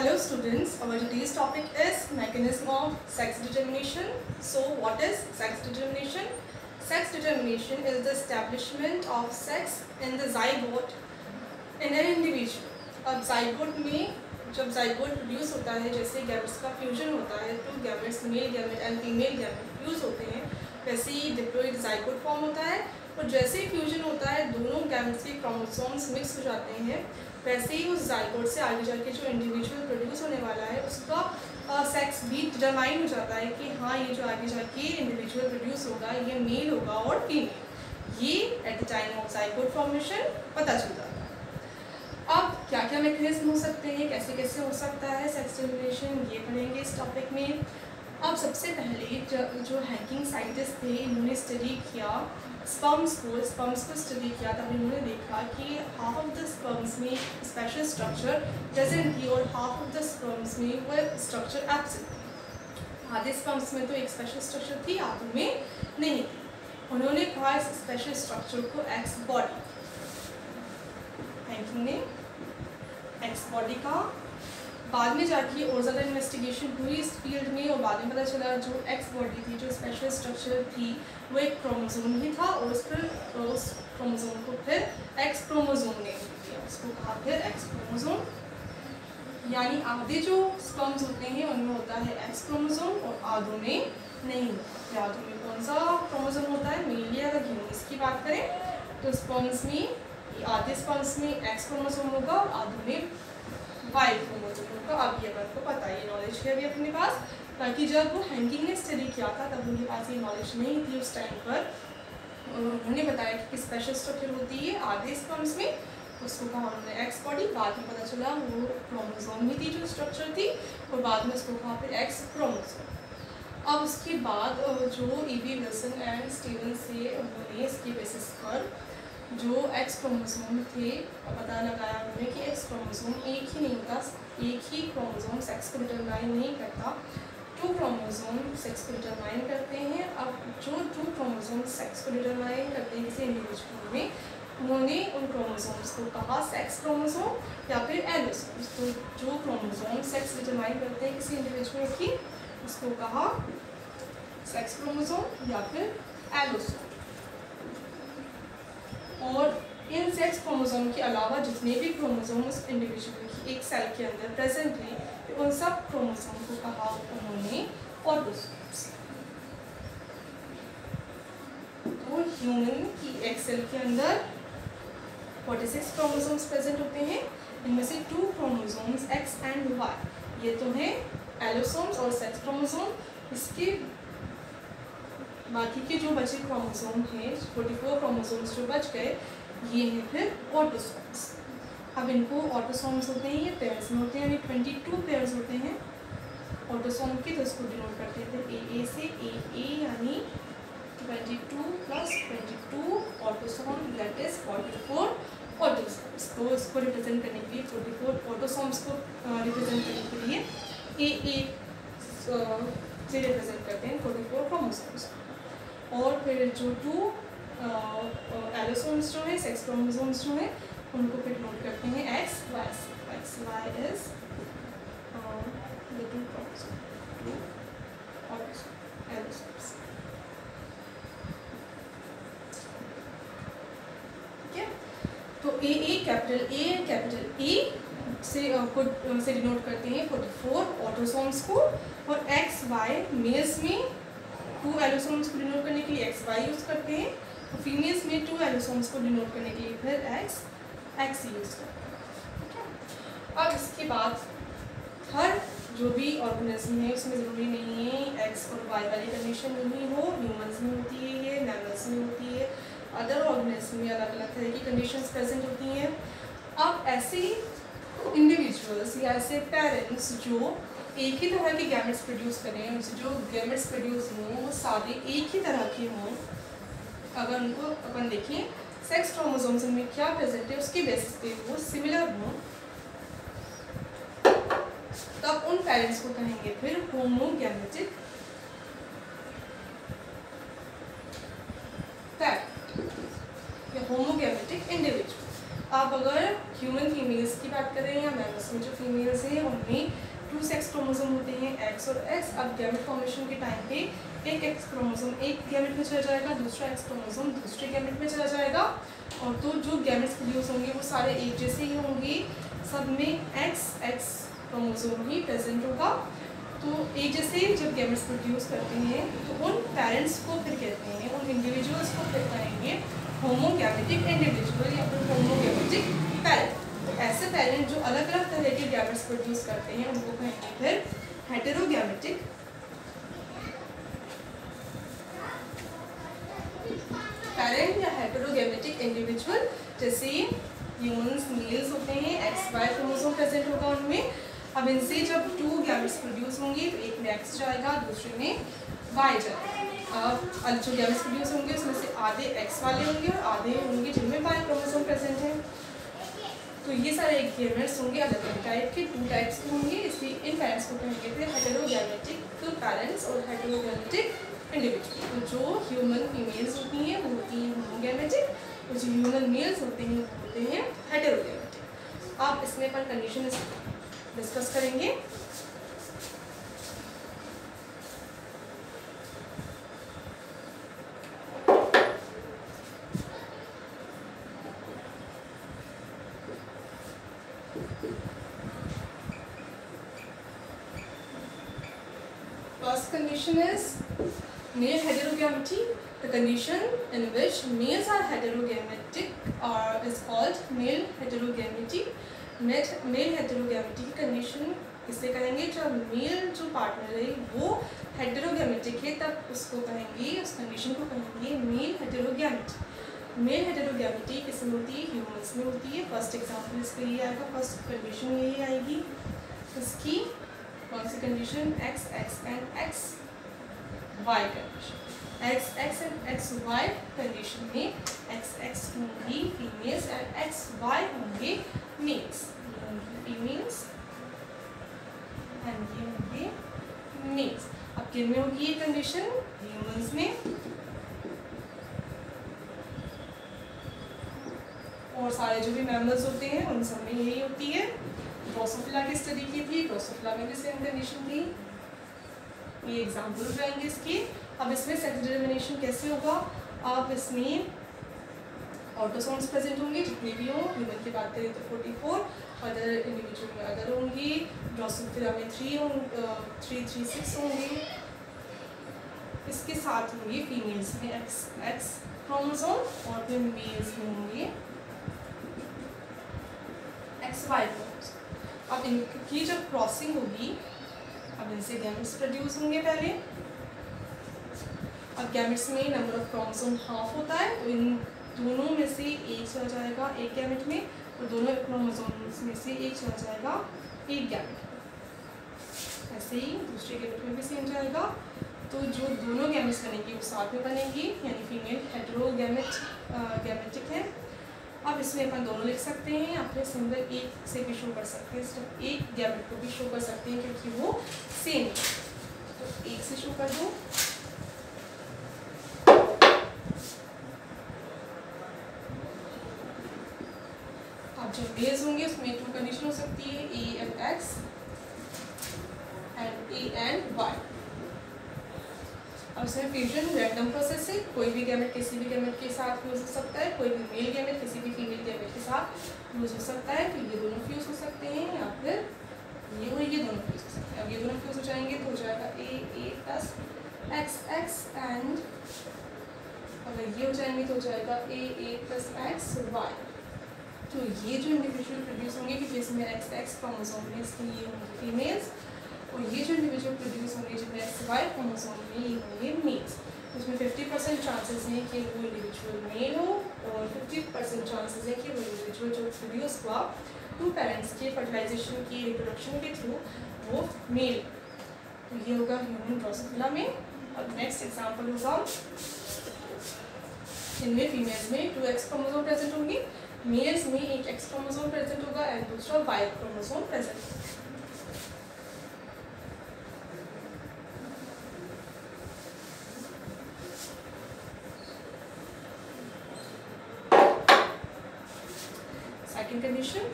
Hello students, our today's topic is mechanism of sex determination. So what is sex determination? Sex determination is the establishment of sex in the zygote in an individual. अब zygote में जब zygote produce होता है, जैसे gametes का fusion होता है तो gametes male gamete and female gamete fuse होते हैं, वैसे ही डिप्लॉइड zygote फॉर्म होता है और जैसे ही फ्यूजन होता है दोनों गैमेट्स के क्रोमोसोम्स मिक्स हो जाते हैं, वैसे ही उस zygote से आगे जाके जो इंडिविजुअल प्रोड्यूस होने वाला है उसका सेक्स भी डिटरमाइन हो जाता है कि हाँ ये जो आगे जाके इंडिविजुअल प्रोड्यूस होगा ये मेल होगा और फीमेल, ये at the time of zygote formation पता चल जाता है। अब क्या क्या मैकेनिज्म हो सकते हैं, कैसे कैसे हो सकता है सेक्स डिटरमिनेशन, ये पढ़ेंगे इस टॉपिक में। अब सबसे पहले जो हैकिंग साइंटिस्ट थे इन्होंने स्टडी किया स्पर्म्स को स्टडी किया, तब इन्होंने देखा कि हाफ ऑफ द स्पर्म्स में स्पेशल स्ट्रक्चर प्रेजेंट थी और हाफ ऑफ द स्पर्म्स में वह स्ट्रक्चर एब्सेंट थी। आधे स्पर्म्स में तो एक स्पेशल स्ट्रक्चर थी, आधे में नहीं थी। उन्होंने कहा इस स्पेशल स्ट्रक्चर को एक्स बॉडी, हैकिंग ने एक्स बॉडी का। बाद में जाके और ज़्यादा इन्वेस्टिगेशन हुई इस फील्ड में और बाद में पता चला जो एक्स बॉडी थी, जो स्पेशल स्ट्रक्चर थी, वो एक क्रोमोसोम ही था और उस क्रोमोसोम को फिर एक्स क्रोमोसोम ने दिया, उसको कहा फिर एक्स क्रोमोसोम। यानी आधे जो स्पर्म्स होते हैं उनमें होता है एक्स क्रोमोसोम और आधों में नहीं होता। आधों में कौन सा क्रोमोसोम होता है, मेल या फीमेल, इसकी बात करें तो स्पर्म्स में आधे स्पर्म्स में एक्स क्रोमोसोम होगा और आधों में वाई क्रोमोसोम होगा। अब ये आपको पता है, ये नॉलेज है अभी अपने पास, ताकि जब वो हैंकिंग ने स्टडी किया था तब उनके पास ये नॉलेज नहीं थी उस टाइम पर। उन्होंने बताया कि स्पेशल स्ट्रक्चर होती है आधे स्पर्म्स में, उसको कहा उन्होंने एक्स बॉडी। बाद में पता चला वो क्रोमोसोम ही थी जो स्ट्रक्चर थी और बाद में उसको कहा फिर एक्स क्रोमोसोम। अब उसके बाद जो E.B. विल्सन एंड स्टीवन से उन्होंने इसके बेसिस पर जो एक्स क्रोमोसोम थे पता लगाया उन्होंने कि एक्स क्रोमोसोम एक ही नहीं होता, एक ही क्रोमोसोम सेक्स को डिटरमाइन नहीं करता, 2 क्रोमोसोम सेक्स को डिटरमाइन करते हैं। अब जो 2 क्रोमोसोम सेक्स को डिटरमाइन करते हैं किसी इंडिविजुअल में, उन्होंने उन क्रोमोसोम्स को कहा सेक्स क्रोमोसोम या फिर एलोसोम्स। तो जो क्रोमोसोम सेक्स डिटरमाइन करते हैं किसी इंडिविजुअल की उसको कहा सेक्स क्रोमोसोम या फिर एलोसोम। और इन सेक्स क्रोमोसोम के अलावा जितने भी क्रोमोसोम उस इंडिविजुअल की एक सेल के अंदर प्रेजेंट हैं उन सब क्रोमोसोम को कहा उन्होंने ऑटोसोम्स। तो ह्यूमन की एक सेल के अंदर 46 क्रोमोसोम्स प्रेजेंट होते हैं, इनमें से 2 क्रोमोसोम्स एक्स एंड वाई ये तो हैं एलोसोम्स और सेक्स क्रोमोसोम। इसके बाकी के जो बचे क्रोमोसोम हैं 44 क्रोमोसोम्स जो बच गए ये हैं फिर ऑटोसोम्स। अब इनको ऑटोसोम्स होते हैं, ये पेयर्स में होते हैं, यानी 22 पेयर्स होते हैं ऑटोसोम के, तो इसको डिनोट करते हैं फिर AA से AA, यानी 22 + 22 ऑटोसोम दैट इज 44 ऑटोसोम्स। तो इसको रिप्रेजेंट करने के लिए 44 ऑटोसोम्स को रिप्रेजेंट करने के लिए AA से रिप्रेजेंट करते हैं 44 क्रोमोसोम्स। और फिर जो 2 एलोसोम्स जो है सेक्स क्रोमोसोम्स जो है उनको फिर नोट करते हैं एक्स वाई से। X Y is the 2 chromosome, 2 autosome allosomes. ठीक है, तो AA कैपिटल A से डिनोट करते हैं 44 ऑटोसोम्स को, और एक्स वाई मेल्स में 2 एलोसोम्स को डिनोट करने के लिए एक्स वाई यूज़ करते हैं, और फीमेल्स में 2 एलोसोम्स को डिनोट करने के लिए फिर एक्स यूज़ करते हैं। ठीक है, अब इसके बाद हर जो भी ऑर्गेनिज्म है उसमें ज़रूरी नहीं है एक्स और वाई वाली कंडीशन नहीं हो, ह्यूमन्स में होती है ये, मैमल्स में होती है, अदर ऑर्गेनिज्म में अलग अलग तरह की कंडीशंस प्रेजेंट होती हैं। अब ऐसे इंडिविजुअल्स या ऐसे पेरेंट्स जो एक ही तरह के गैमेट्स प्रोड्यूस करें, उनसे जो गैमेट्स प्रोड्यूस हों वो सारे एक ही तरह के हों, अगर उनको अपन देखें सेक्स क्रोमोसोम्स में क्या प्रेजेंट है उसके बेसिस पे वो सिमिलर हों, तब उन पेरेंट्स को कहेंगे फिर होमोगैमेटिक पेरेंट या होमोगैमेटिक इंडिविजुअल। अब अगर ह्यूमन फीमेल्स की बात करें या मैमल्स में जो फीमेल्स हैं उनमें 2 सेक्स क्रोमोसोम होते हैं, एक्स और एस। अब गैमेट फॉर्मेशन के टाइम पे एक एक्स क्रोमोसोम एक गैमेट में चला जाएगा, दूसरा एक्स क्रोमोसोम दूसरे गैमेट में चला जाएगा, और तो जो गैमेट्स प्रोड्यूस होंगे वो सारे एक जैसे ही होंगे, सब में एक्स क्रोमोसोम ही प्रेजेंट होगा। तो एक जैसे जब गैमेट्स प्रोड्यूस करते हैं तो उन पेरेंट्स को फिर कहते हैं, उन इंडिविजुअल्स को फिर कहेंगे होमोगैमेटिक इंडिविजुअल या फिर होमोगैमेटिक पेरेंट। तो ऐसे पेरेंट जो अलग अलग तरह के गैमेट्स प्रोड्यूस करते हैं उनको कहेंगे फिर हेटेरोगैमेटिक पेरेंट या हेटेरोगैमेटिक इंडिविजुअल। जैसे ह्यूमंस मेल्स होते हैं, XY क्रोमोसोम प्रेजेंट होगा उनमें। अब इनसे जब 2 गैमेट्स प्रोड्यूस होंगे तो एक में X जाएगा, दूसरे में Y जाएगा। अब जो गैमेट्स प्रोड्यूस होंगे उसमें से आधे X वाले होंगे और आधे होंगे जिनमें Y क्रोमोसोम प्रेजेंट है। तो ये सारे गैमेट्स होंगे अलग अलग टाइप के, 2 टाइप्स के होंगे, इसलिए इन पेरेंट्स को कहेंगे थे हेटेरोगैमेटिक पेरेंट्स और हेटेरोगैमेटिक इंडिविजुअल। तो जो ह्यूमन फीमेल्स होती हैं वो होती हैं होमोगैमेटिक, और जो ह्यूमन मेल्स होते हैं वो होते हैं हेटेरोगैमेटिक। अब इसमें अपन कंडीशन डिस्कस करेंगे। First condition is male heterogamety. The condition in which males are heterogametic is called male heterogamety. Male heterogamety की condition इससे कहेंगे जब मेल जो पार्टनर है वो हेटेरोगैमेटिक है तब उसको कहेंगे, उस कंडीशन को कहेंगे मेल हेटेरोगैमेटी। मेल हेटेरोगैमेटी किसमें होती है? ह्यूमंस में होती है। फर्स्ट एग्जांपल इसके लिए आएगा, फर्स्ट कंडीशन यही आएगी। इसकी कौन सी condition? X and X Y condition. X and X Y condition में एक्स होंगी फीमेल्स एंड एक्स वाई होंगे मेल्स। फीमेल्स एंड ये होंगे मेल्स। अब किन में होगी ये कंडीशन? ह्यूमंस में, और सारे जो भी मैमल्स होते हैं उन सब में यही होती है। ड्रोसोफिला की स्टडी की थी, ड्रोसोफिला में भी सेम कंडीशन थी। ये एग्जाम्पल हो जाएंगे इसके। अब इसमें सेक्स डिटर्मिनेशन कैसे होगा? अब इसमें ऑटोसोम्स प्रेजेंट होंगे जितने भी हों। ह्यूमन की बात करें तो 44, अदर इंडिविजुअल में अदर होंगी। ड्रोसोफिला में 336 होंगे। इसके साथ होंगे फीमेल्स में एक्स क्रोमोसोम और फिर मेल्स में होंगे XY क्रोमोसोम। अब इनकी जब क्रॉसिंग होगी, अब इनसे गैमेट्स प्रोड्यूस होंगे पहले। अब गैमेट्स में नंबर ऑफ क्रोमोसोम हाफ होता है, तो इन दोनों में से एक चला जाएगा एक गैमेट में, और दोनों क्रोमोसोम्स में से एक चला जाएगा एक गैमेट में। ऐसे ही दूसरे गैमेट में भी सेम जाएगा। तो जो दोनों गैमेट्स बनेंगी वो साथ में बनेंगी, यानी फीमेल हेटेरोगैमेटिक है। अब इसमें अपन दोनों लिख सकते हैं, या फिर सिंगल एक से भी शो कर सकते हैं, सिर्फ एक गैमेट को भी शो कर सकते हैं क्योंकि वो सेम है। तो एक से शो कर दो। अब जो मेल्स होंगे उसमें 2 कंडीशन हो सकती है, A and X and A and Y। अब इसमें फ्यूजन रैंडम प्रोसेस है, कोई भी गैमेट किसी भी गैमेट के साथ फ्यूज हो सकता है, कोई भी मेल गैमेट किसी भी फीमेल गैमेट के साथ फ्यूज हो सकता है। तो ये दोनों फ्यूज हो सकते हैं, या फिर ये और ये दोनों फ्यूज हो सकते हैं। अब ये दोनों फ्यूज हो जाएंगे तो हो जाएगा A प्लस XX एंड अगर ये हो जाएंगे तो हो जाएगा A प्लस XY। तो ये जो इंडिविजुअल प्रोड्यूस होंगे क्योंकि इसमें XX क्रोमोसोम में, इसलिए ये होंगे फीमेल्स, और ये जो इंडिविजुअल प्रोड्यूस होंगे जिनमें XY क्रोमोसोम में, ये होंगे मेल्स। उसमें 50% चांसेस हैं कि वो इंडिविजुअल मेल हो, और 50% चांसेस है कि वो इंडिविजुअल जो प्रोड्यूस हुआ 2 पेरेंट्स के फर्टिलाइजेशन की रिप्रोडक्शन के थ्रू वो मेल। तो ये होगा ह्यूमन ड्रोसोफिला में। और नेक्स्ट एग्जांपल होगा, इनमें फीमेल्स में 2 एक्स क्रोमोसोम प्रेजेंट होंगी, मेल्स में एक एक्स क्रोमोसोम प्रेजेंट होगा एंड दूसरा वाई क्रोमोसोम प्रेजेंट होगा। Second condition,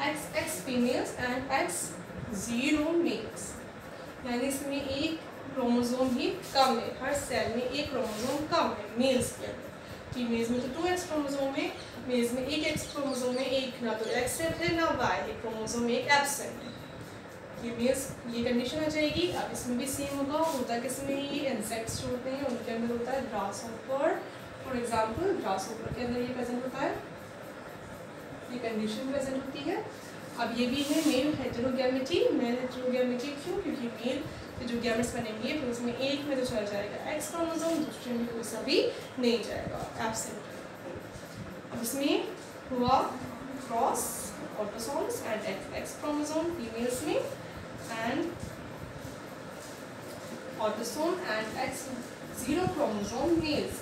XX females and X0 males, यानी इसमें एक क्रोमोसोम ही कम है, हर सेल में एक क्रोमोसोम कम है मेल्स के अंदर। फीमेल्स में तो 2X क्रोमोसोम है, मेल्स में एक X क्रोमोसोम है, एक ना तो X है ना Y है, क्रोमोसोम एक एब्सेंट है। फीमेल्स ये कंडीशन आ जाएगी। अब इसमें भी सेम होगा, होता किसमें, ये इंसेक्ट्स जो होते हैं उनके अंदर होता है ग्रासहॉपर, फॉर एग्जांपल ग्रासहॉपर के अंदर ये प्रेजेंट होता है, ये कंडीशन प्रेजेंट होती है। अब ये भी है मेल हेटेरोगैमेटी, मेल हेटेरोगैमेटी क्यों, क्योंकि मेल के जो गैमेट्स बनेंगे फिर उसमें एक में तो चला जाएगा X क्रोमोसोम, दूसरे में कोई सा भी नहीं जाएगा, एब्सेंट। अब इसमें हुआ cross autosomes and XX chromosome females में and autosome and X0 chromosome males.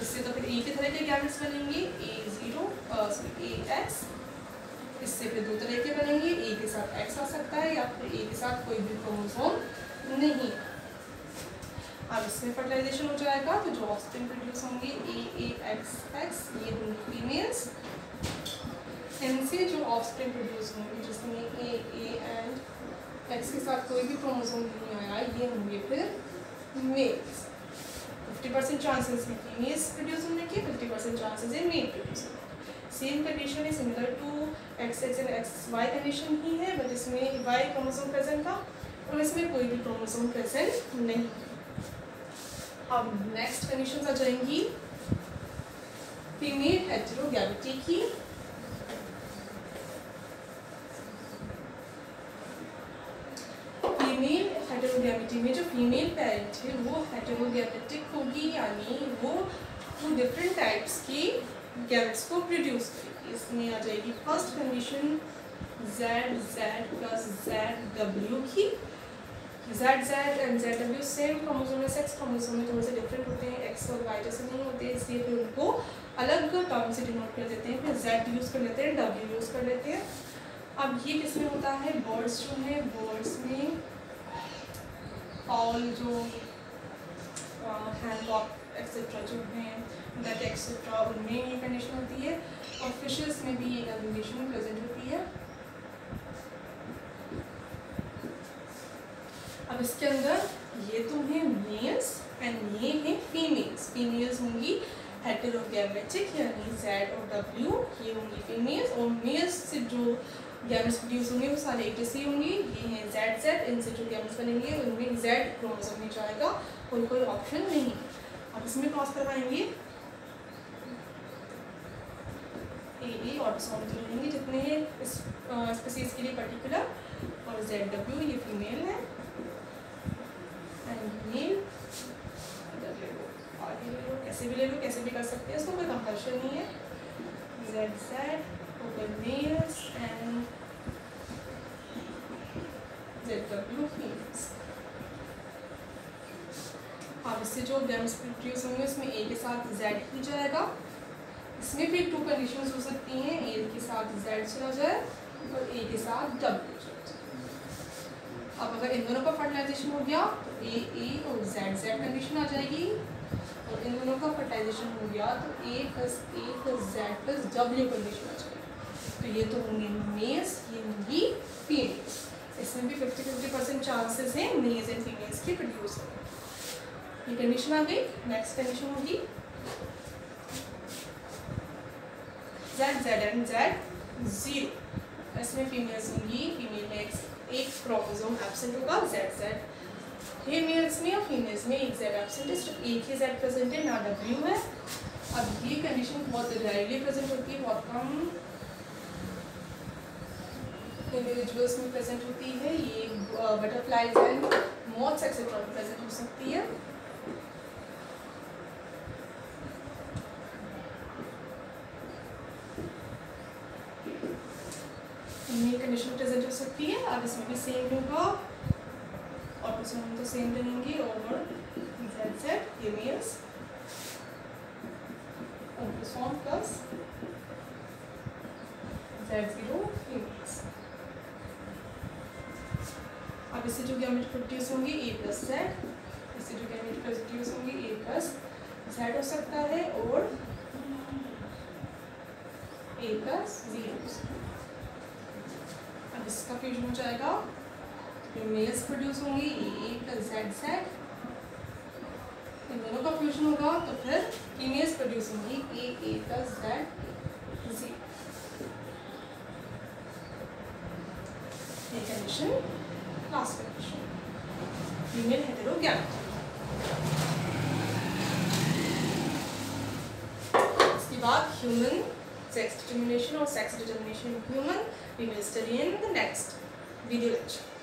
इससे तो फिर एक ही तरह के गैमेट्स बनेंगे, AX, इससे फिर दो तरह के बनेंगे, ए के साथ X आ सकता है या फिर ए के साथ कोई भी क्रोमोसोम नहीं। अब इसमें फर्टिलाइजेशन हो जाएगा तो जो ऑफस्प्रिंग प्रोड्यूस होंगे AAXX, ये होंगी फीमेल्स। इनसे जो ऑफस्प्रिंग प्रोड्यूस होंगे जिसमें AA एंड X के साथ कोई भी क्रोमोसोम नहीं आया, ये होंगे फिर मेल्स। 50% चांसेस है फीमेल्स प्रोड्यूस होने के, 50% चांसेस है मेल प्रोड्यूस होने के। सेम कंडीशन है, similar to XX and XY condition ही है, बट इसमें Y क्रोमोसोम प्रेजेंट था और इसमें कोई भी क्रोमोसोम प्रेजेंट नहीं। अब नेक्स्ट कंडीशन आ जाएंगी फीमेल हेटेरोगैमेटी की। फीमेल हेटेरोगैमेटी में जो फीमेल पेरेंट है वो हेटेरोगैमेटिक होगी, यानी वो टू डिफरेंट टाइप्स की गैमेट्स को प्रोड्यूस करेगी। इसमें आ जाएगी first condition ZZ plus ZW की। ZZ and ZW same chromosome में, सेक्स क्रोमोसोम में थोड़े से डिफरेंट होते हैं, X और Y जैसे नहीं होते, इसलिए फिर उनको अलग टर्म से डिनोट कर देते हैं, फिर Z यूज़ कर लेते हैं, W यूज़ कर लेते हैं। अब ये किसमें होता है, बर्ड्स जो है, बर्ड्स में ऑल जो हैंकॉक एक्सेट्रा जो हैं, डक एक्सेट्रा, उनमें ये कंडीशन होती है और फिशेस में भी ये कंडीशन प्रेजेंट होती है। अब इसके अंदर ये तो हैं मेल्स एंड ये हैं फीमेल्स। फीमेल्स होंगी हेटेरोगैमेटिक, यानी Z और W, ये होंगी फीमेल्स, और मेल्स से जो गैमेट्स प्रोड्यूस होंगे वो सारे एक जैसे होंगे। ये हैं ZZ, इनसे जो गैमेट्स बनेंगे उनमें Z क्रोमोसोम नहीं जाएगा, कोई ऑप्शन नहीं। अब इसमें क्रॉस करवाएंगे AA ऑटोसोम जो लेंगे जितने हैं इस स्पीसीज के लिए पर्टिकुलर, और ZW ये फीमेल है एंड मेल, आगे ले लो, कैसे भी ले लो, कैसे भी कर सकते हैं, इसको कोई कंपल्शन नहीं है। ZZ over mails and ZW females. अब इससे जो गैमेट्स प्रोड्यूस होंगे उसमें A के साथ Z ही जाएगा। इसमें भी टू कंडीशंस हो सकती हैं, A के साथ Z चला जाए और A के साथ W चला जाए। अब अगर इन दोनों का फर्टिलाइजेशन हो गया तो AA और ZZ कंडीशन आ जाएगी, और इन दोनों का फर्टिलाइजेशन हो गया तो A plus Z plus W condition आ जाएगी। तो ये तो होंगे मेल्स, ये होंगी फीमेल्स। इसमें भी 50-50% चांसेस हैं मेल्स एंड फीमेल्स की प्रोड्यूस होने। ये कंडीशन आ गई। नेक्स्ट कंडीशन होगी ZZ एंड Z0। इसमें फीमेल्स होंगी, फीमेल में एक क्रोमोसोम एब्सेंट होगा ZZ, ये मेल्स में और फीमेल्स में एक Z एब्सेंट है, सिर्फ एक ही Z प्रेजेंट है, ना W है। अब ये कंडीशन बहुत रेयरली प्रेजेंट होती है, बहुत कम इंडिविजुअल्स में प्रेजेंट होती है। ये बटरफ्लाइज एंड मोथ्स एक्सेट्रा में प्रेजेंट हो सकती है। इनमें कंडीशन प्रेजेंट हो सकती है। अब इसमें भी सेम होगा, ऑटोसोम तो सेम रहेंगे, और ZZ ये mails, autosome plus Z0 females. अब इससे जो गैमेट प्रोड्यूस होंगे A प्लस Z, इससे जो गैमेट प्रोड्यूस होंगे A प्लस Z हो सकता है, और A प्लस 0। अब इसका फ्यूजन हो जाएगा, मेल्स प्रोड्यूस होंगी ए प्लस जेड जेड, इन दोनों का फ्यूजन होगा तो फिर फीमेल्स प्रोड्यूस होंगी ए प्लस जेड जी। ये कंडीशन लास्ट कंडीशन फीमेल हेटेरोगैमेट। इसके बाद human sex determination or sex determination in human we will study in the next video lecture.